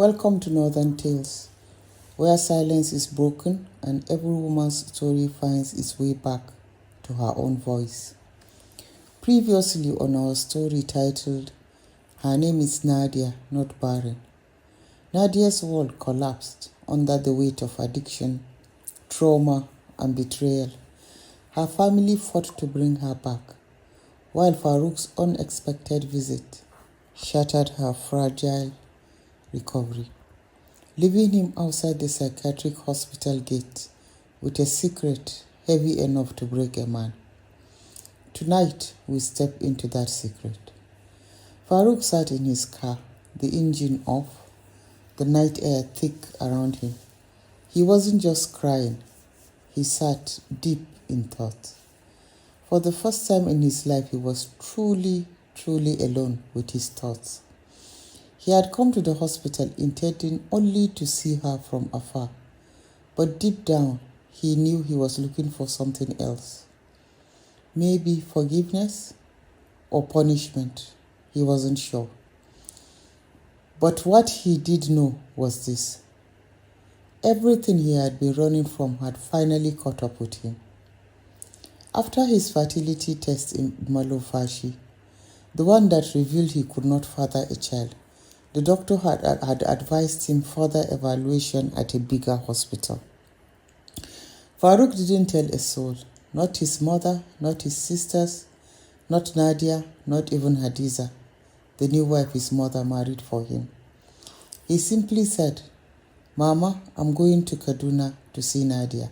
Welcome to Northern Tales, where silence is broken and every woman's story finds its way back to her own voice. Previously on our story titled, Her Name is Nadia, Not Barren, Nadia's world collapsed under the weight of addiction, trauma, and betrayal. Her family fought to bring her back, while Farouk's unexpected visit shattered her fragile recovery, leaving him outside the psychiatric hospital gate with a secret heavy enough to break a man. Tonight, we step into that secret. Farouk sat in his car, the engine off, the night air thick around him. He wasn't just crying, he sat deep in thought. For the first time in his life, he was truly alone with his thoughts. He had come to the hospital intending only to see her from afar, but deep down, he knew he was looking for something else. Maybe forgiveness or punishment, he wasn't sure. But what he did know was this: everything he had been running from had finally caught up with him. After his fertility test in Malofashi, the one that revealed he could not father a child, the doctor had advised him further evaluation at a bigger hospital. Farouk didn't tell a soul, not his mother, not his sisters, not Nadia, not even Hadiza, the new wife his mother married for him. He simply said, "Mama, I'm going to Kaduna to see Nadia."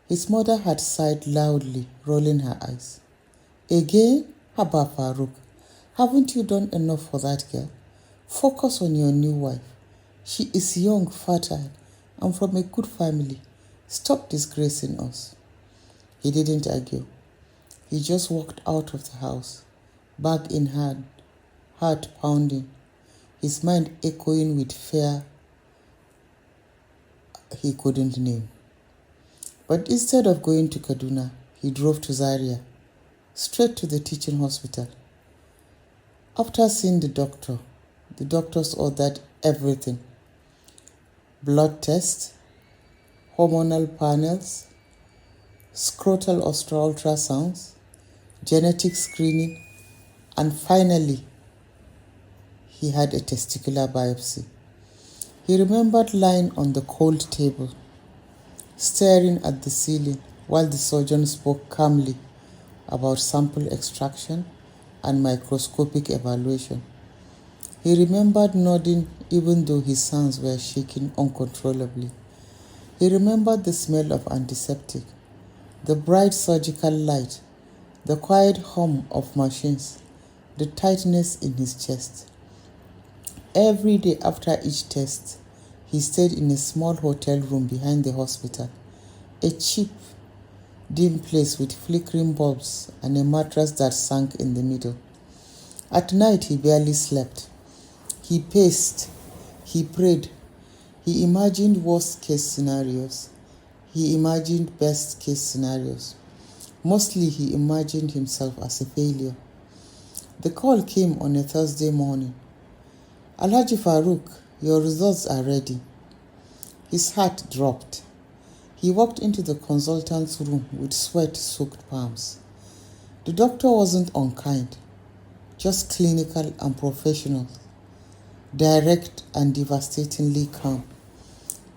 His mother had sighed loudly, rolling her eyes. "Again? Haba Farouk, haven't you done enough for that girl? Focus on your new wife. She is young, fertile, and from a good family. Stop disgracing us." He didn't argue. He just walked out of the house, bag in hand, heart pounding, his mind echoing with fear he couldn't name. But instead of going to Kaduna, he drove to Zaria, straight to the teaching hospital. After seeing the doctors ordered everything: blood tests, hormonal panels, scrotal ultrasounds, genetic screening, and finally, he had a testicular biopsy. He remembered lying on the cold table, staring at the ceiling while the surgeon spoke calmly about sample extraction and microscopic evaluation. He remembered nodding even though his hands were shaking uncontrollably. He remembered the smell of antiseptic, the bright surgical light, the quiet hum of machines, the tightness in his chest. Every day after each test, he stayed in a small hotel room behind the hospital, a cheap, dim place with flickering bulbs and a mattress that sank in the middle. At night, he barely slept. He paced, he prayed, he imagined worst-case scenarios, he imagined best-case scenarios. Mostly, he imagined himself as a failure. The call came on a Thursday morning. "Alhaji Farouk, your results are ready." His heart dropped. He walked into the consultant's room with sweat-soaked palms. The doctor wasn't unkind, just clinical and professional, direct and devastatingly calm.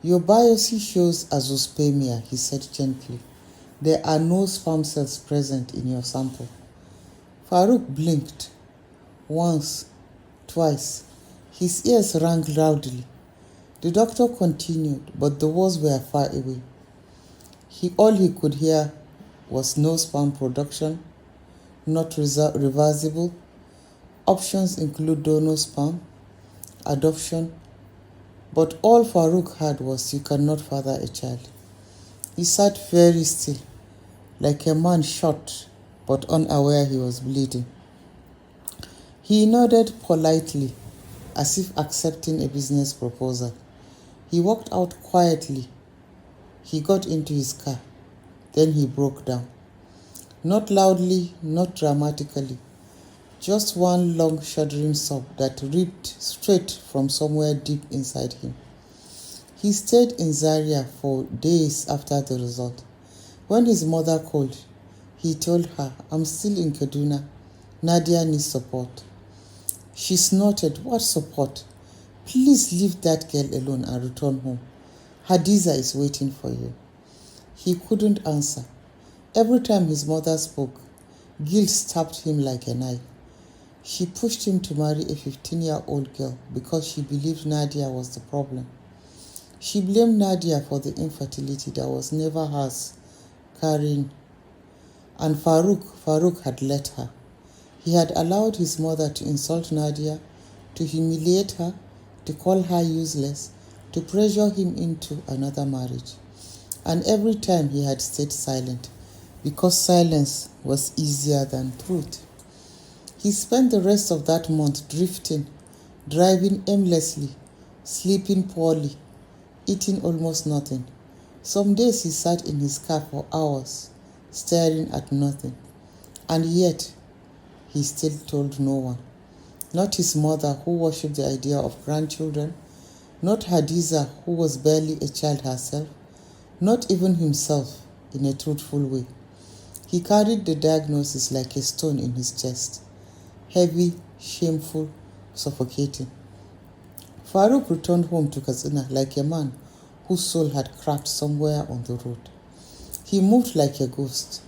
"Your biopsy shows azoospermia," he said gently. "There are no sperm cells present in your sample." Farouk blinked. Once, twice. His ears rang loudly. The doctor continued, but the words were far away. All he could hear was no sperm production, not reversible. Options include donor sperm, adoption, but all Farouk had was, "You cannot father a child." He sat very still, like a man shot but unaware he was bleeding. He nodded politely, as if accepting a business proposal. He walked out quietly. He got into his car. Then he broke down. Not loudly, not dramatically, just one long shuddering sob that ripped straight from somewhere deep inside him. He stayed in Zaria for days after the result. When his mother called, he told her, "I'm still in Kaduna. Nadia needs support." She snorted, "What support? Please leave that girl alone and return home. Hadiza is waiting for you." He couldn't answer. Every time his mother spoke, guilt stabbed him like a knife. She pushed him to marry a 15-year-old girl because she believed Nadia was the problem. She blamed Nadia for the infertility that was never hers, carrying. And Farouk had let her. He had allowed his mother to insult Nadia, to humiliate her, to call her useless, to pressure him into another marriage. And every time he had stayed silent, because silence was easier than truth. He spent the rest of that month drifting, driving aimlessly, sleeping poorly, eating almost nothing. Some days he sat in his car for hours, staring at nothing. And yet, he still told no one. Not his mother, who worshipped the idea of grandchildren, not Hadiza, who was barely a child herself, not even himself in a truthful way. He carried the diagnosis like a stone in his chest. Heavy, shameful, suffocating. Farouk returned home to Katsina like a man whose soul had cracked somewhere on the road. He moved like a ghost,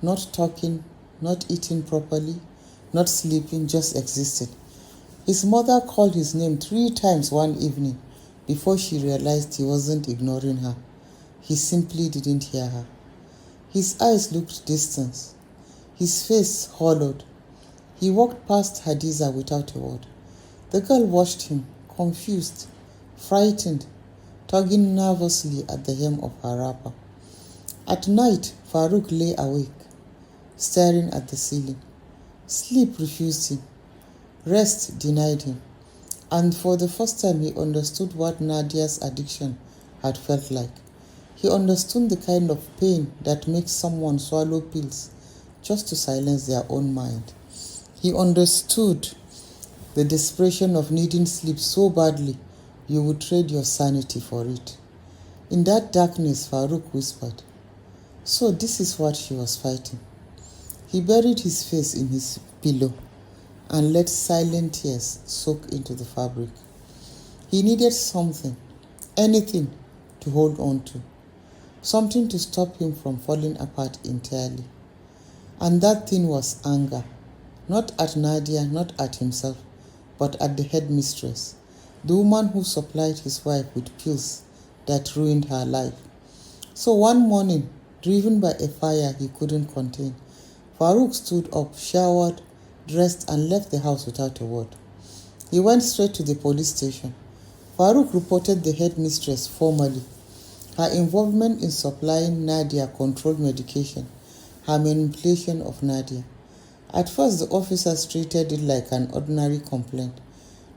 not talking, not eating properly, not sleeping, just existing. His mother called his name 3 times one evening before she realized he wasn't ignoring her. He simply didn't hear her. His eyes looked distant, his face hollowed. He walked past Hadiza without a word. The girl watched him, confused, frightened, tugging nervously at the hem of her wrapper. At night, Farouk lay awake, staring at the ceiling. Sleep refused him. Rest denied him. And for the first time, he understood what Nadia's addiction had felt like. He understood the kind of pain that makes someone swallow pills just to silence their own mind. He understood the desperation of needing sleep so badly you would trade your sanity for it. In that darkness, Farouk whispered, "So this is what she was fighting." He buried his face in his pillow and let silent tears soak into the fabric. He needed something, anything to hold on to, something to stop him from falling apart entirely. And that thing was anger. Not at Nadia, not at himself, but at the headmistress, the woman who supplied his wife with pills that ruined her life. So one morning, driven by a fire he couldn't contain, Farouk stood up, showered, dressed, and left the house without a word. He went straight to the police station. Farouk reported the headmistress formally. Her involvement in supplying Nadia controlled medication, her manipulation of Nadia. At first, the officers treated it like an ordinary complaint.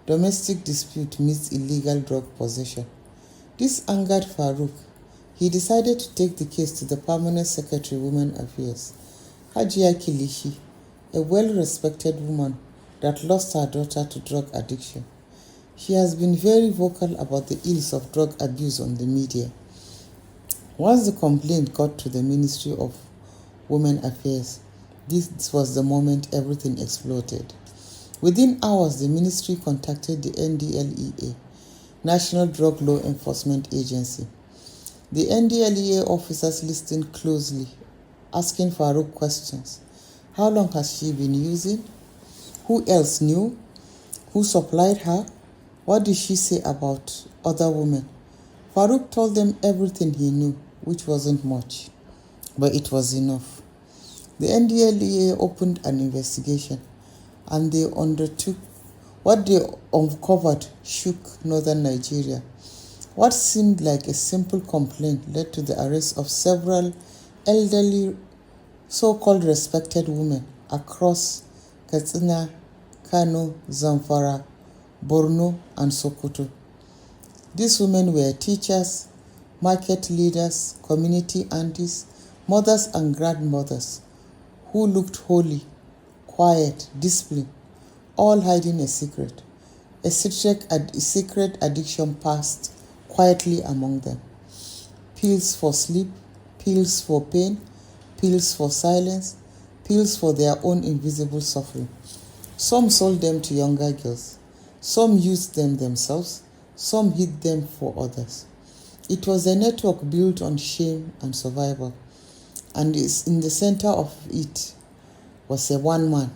Domestic dispute meets illegal drug possession. This angered Farouk. He decided to take the case to the Permanent Secretary Women Affairs, Hajiya Kilishi, a well-respected woman that lost her daughter to drug addiction. She has been very vocal about the ills of drug abuse on the media. Once the complaint got to the Ministry of Women Affairs, this was the moment everything exploded. Within hours, the ministry contacted the NDLEA, National Drug Law Enforcement Agency. The NDLEA officers listened closely, asking Farouk questions. How long has she been using? Who else knew? Who supplied her? What did she say about other women? Farouk told them everything he knew, which wasn't much, but it was enough. The NDLEA opened an investigation, and they undertook what they uncovered shook northern Nigeria. What seemed like a simple complaint led to the arrest of several elderly, so-called respected women across Katsina, Kano, Zamfara, Borno, and Sokoto. These women were teachers, market leaders, community aunties, mothers and grandmothers who looked holy, quiet, disciplined, all hiding a secret. A secret addiction passed quietly among them. Pills for sleep, pills for pain, pills for silence, pills for their own invisible suffering. Some sold them to younger girls. Some used them themselves. Some hid them for others. It was a network built on shame and survival. And in the center of it was a one man.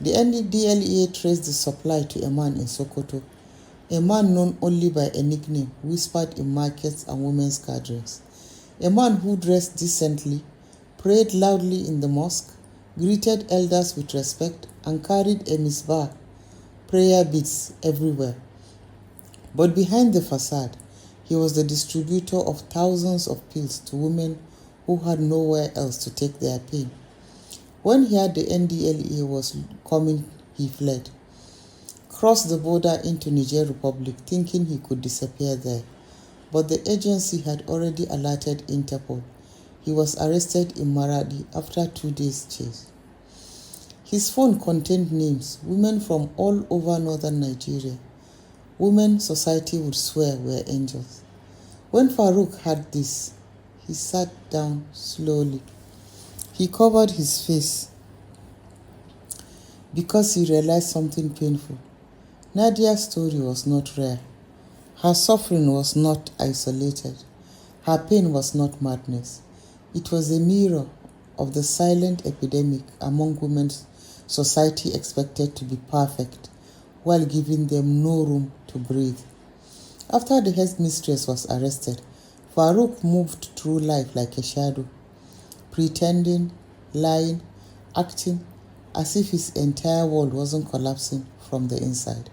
The NDLEA traced the supply to a man in Sokoto, a man known only by a nickname whispered in markets and women's gatherings. A man who dressed decently, prayed loudly in the mosque, greeted elders with respect, and carried a misbah, prayer beads everywhere. But behind the facade, he was the distributor of thousands of pills to women who had nowhere else to take their pain. When he heard the NDLEA was coming, he fled, crossed the border into Niger Republic thinking he could disappear there. But the agency had already alerted Interpol. He was arrested in Maradi after 2 days' chase. His phone contained names, women from all over northern Nigeria, women society would swear were angels. When Farouk heard this, he sat down slowly. He covered his face because he realized something painful. Nadia's story was not rare. Her suffering was not isolated. Her pain was not madness. It was a mirror of the silent epidemic among women society expected to be perfect while giving them no room to breathe. After the headmistress was arrested, Farouk moved through life like a shadow, pretending, lying, acting as if his entire world wasn't collapsing from the inside.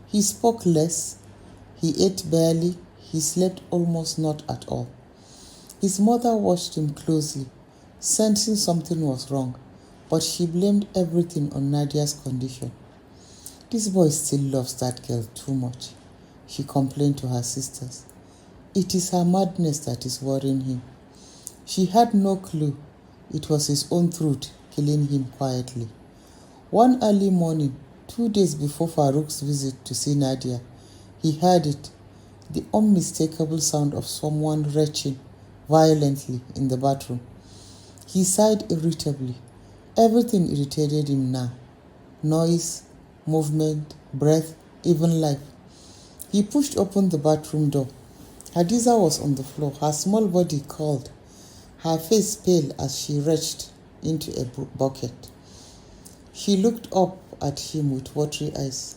He spoke less, he ate barely, he slept almost not at all. His mother watched him closely, sensing something was wrong, but she blamed everything on Nadia's condition. This boy still loves that girl too much, she complained to her sisters. It is her madness that is worrying him. She had no clue it was his own truth killing him quietly. One early morning, 2 days before Farouk's visit to see Nadia, he heard it, the unmistakable sound of someone retching violently in the bathroom. He sighed irritably. Everything irritated him now. Noise, movement, breath, even life. He pushed open the bathroom door. Hadiza was on the floor, her small body curled, her face pale as she reached into a bucket. She looked up at him with watery eyes.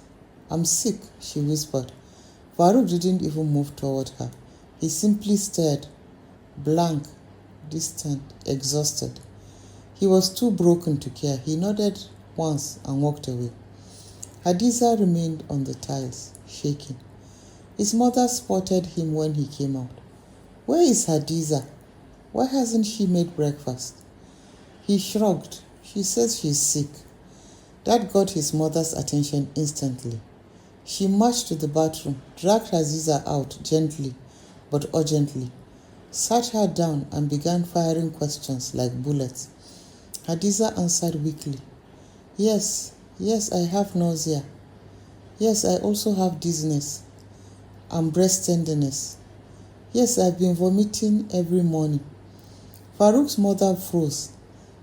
"I'm sick," she whispered. Farouk didn't even move toward her. He simply stared, blank, distant, exhausted. He was too broken to care. He nodded once and walked away. Hadiza remained on the tiles, shaking. His mother spotted him when he came out. "Where is Hadiza? Why hasn't she made breakfast?" He shrugged. "She says she's sick." That got his mother's attention instantly. She marched to the bathroom, dragged Hadiza out gently but urgently, sat her down and began firing questions like bullets. Hadiza answered weakly. Yes, I have nausea. Yes, I also have dizziness and breast tenderness. Yes, I've been vomiting every morning." Farouk's mother froze.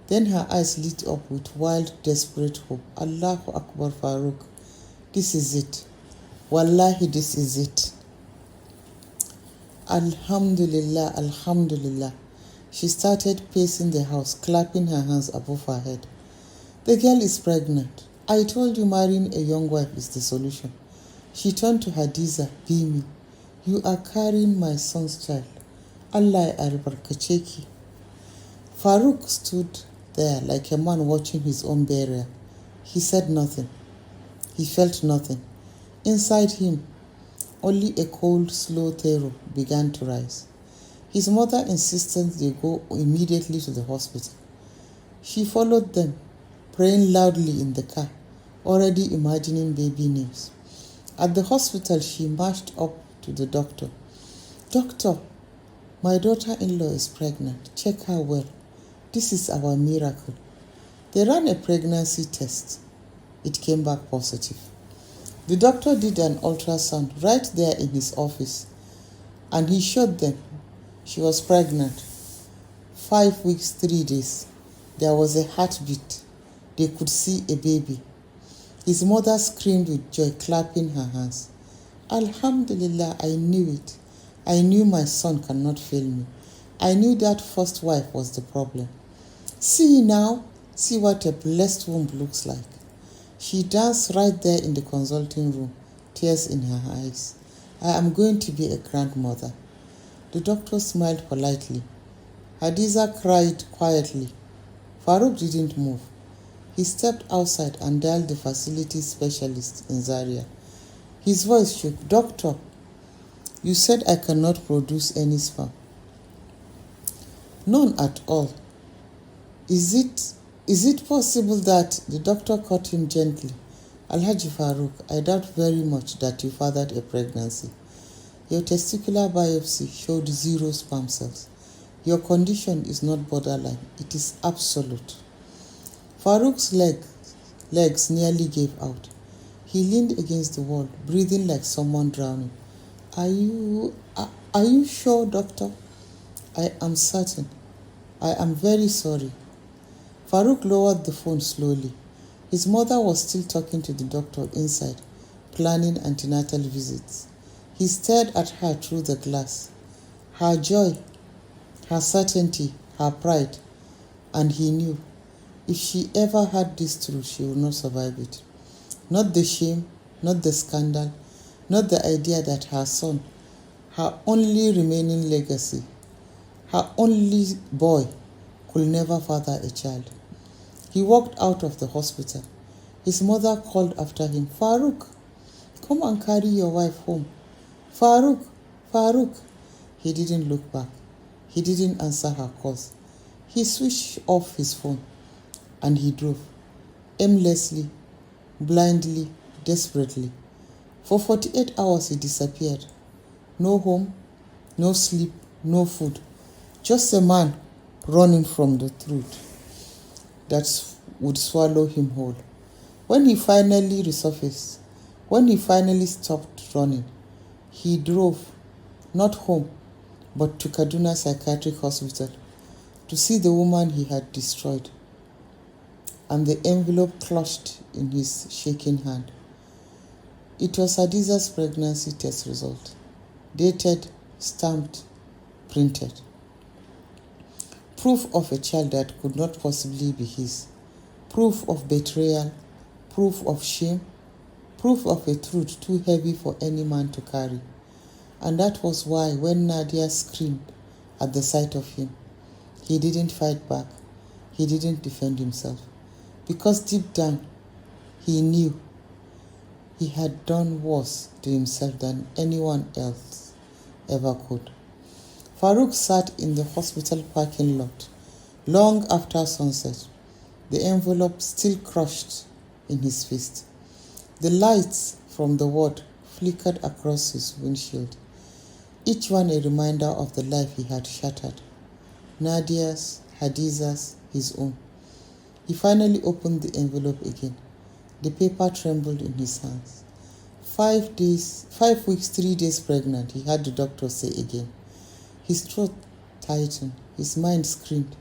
Then her eyes lit up with wild, desperate hope. "Allahu Akbar, Farouk. This is it. Wallahi, this is it. Alhamdulillah, Alhamdulillah." She started pacing the house, clapping her hands above her head. "The girl is pregnant. I told you marrying a young wife is the solution." She turned to Hadiza, beaming. "You are carrying my son's child. Allah albarkace ki." Farouk stood there like a man watching his own burial. He said nothing. He felt nothing. Inside him, only a cold, slow terror began to rise. His mother insisted they go immediately to the hospital. She followed them, praying loudly in the car, already imagining baby names. At the hospital, she marched up to the doctor. "Doctor, my daughter-in-law is pregnant. Check her well. This is our miracle." They ran a pregnancy test. It came back positive. The doctor did an ultrasound right there in his office, and he showed them she was pregnant. 5 weeks, 3 days. There was a heartbeat. They could see a baby. His mother screamed with joy, clapping her hands. Alhamdulillah, I knew it. I knew my son cannot fail me. I knew that first wife was the problem. See now, see what a blessed womb looks like. She danced right there in the consulting room, tears in her eyes. I am going to be a grandmother. The doctor smiled politely. Hadiza cried quietly. Farouk didn't move. He stepped outside and dialed the facility specialist in Zaria. His voice shook. Doctor, you said I cannot produce any sperm. None at all. Is it possible that the doctor caught him gently? Alhaji Farouk, I doubt very much that you fathered a pregnancy. Your testicular biopsy showed 0 sperm cells. Your condition is not borderline, it is absolute. Farouk's legs nearly gave out. He leaned against the wall, breathing like someone drowning. Are you sure, doctor? I am certain. I am very sorry. Farouk lowered the phone slowly. His mother was still talking to the doctor inside, planning antenatal visits. He stared at her through the glass. Her joy, her certainty, her pride, and he knew if she ever heard this truth, she would not survive it. Not the shame, not the scandal, not the idea that her son, her only remaining legacy, her only boy, could never father a child. He walked out of the hospital. His mother called after him, Farouk, come and carry your wife home. Farouk, Farouk. He didn't look back. He didn't answer her calls. He switched off his phone and he drove, aimlessly, blindly, desperately. For 48 hours he disappeared. No home, no sleep, no food. Just a man running from the truth that would swallow him whole. When he finally resurfaced, when he finally stopped running, he drove, not home, but to Kaduna Psychiatric Hospital to see the woman he had destroyed, and the envelope clutched in his shaking hand. It was Hadiza's pregnancy test result, dated, stamped, printed. Proof of a child that could not possibly be his. Proof of betrayal, proof of shame, proof of a truth too heavy for any man to carry. And that was why when Nadia screamed at the sight of him, he didn't fight back. He didn't defend himself. Because deep down, he knew he had done worse to himself than anyone else ever could. Farouk sat in the hospital parking lot long after sunset, the envelope still crushed in his fist. The lights from the ward flickered across his windshield, each one a reminder of the life he had shattered. Nadia's, Hadiza's, his own. He finally opened the envelope again. The paper trembled in his hands. 5 weeks, 3 days pregnant, he heard the doctor say again. His throat tightened, his mind screamed.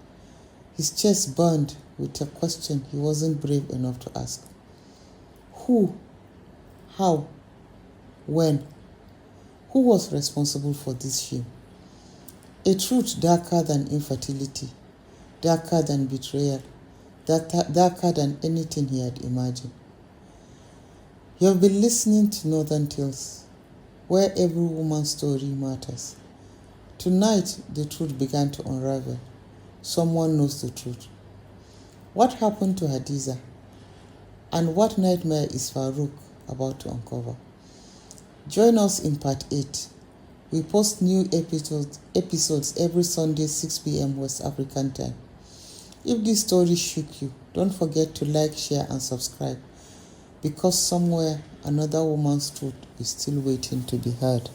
His chest burned with a question he wasn't brave enough to ask. Who? How? When? Who was responsible for this shame? A truth darker than infertility, darker than betrayal, darker than anything he had imagined. You have been listening to Northern Tales, where every woman's story matters. Tonight, the truth began to unravel. Someone knows the truth. What happened to Hadiza? And what nightmare is Farouk about to uncover? Join us in part 8. We post new episodes every Sunday, 6 p.m. West African time. If this story shook you, don't forget to like, share, and subscribe, because somewhere another woman's truth is still waiting to be heard.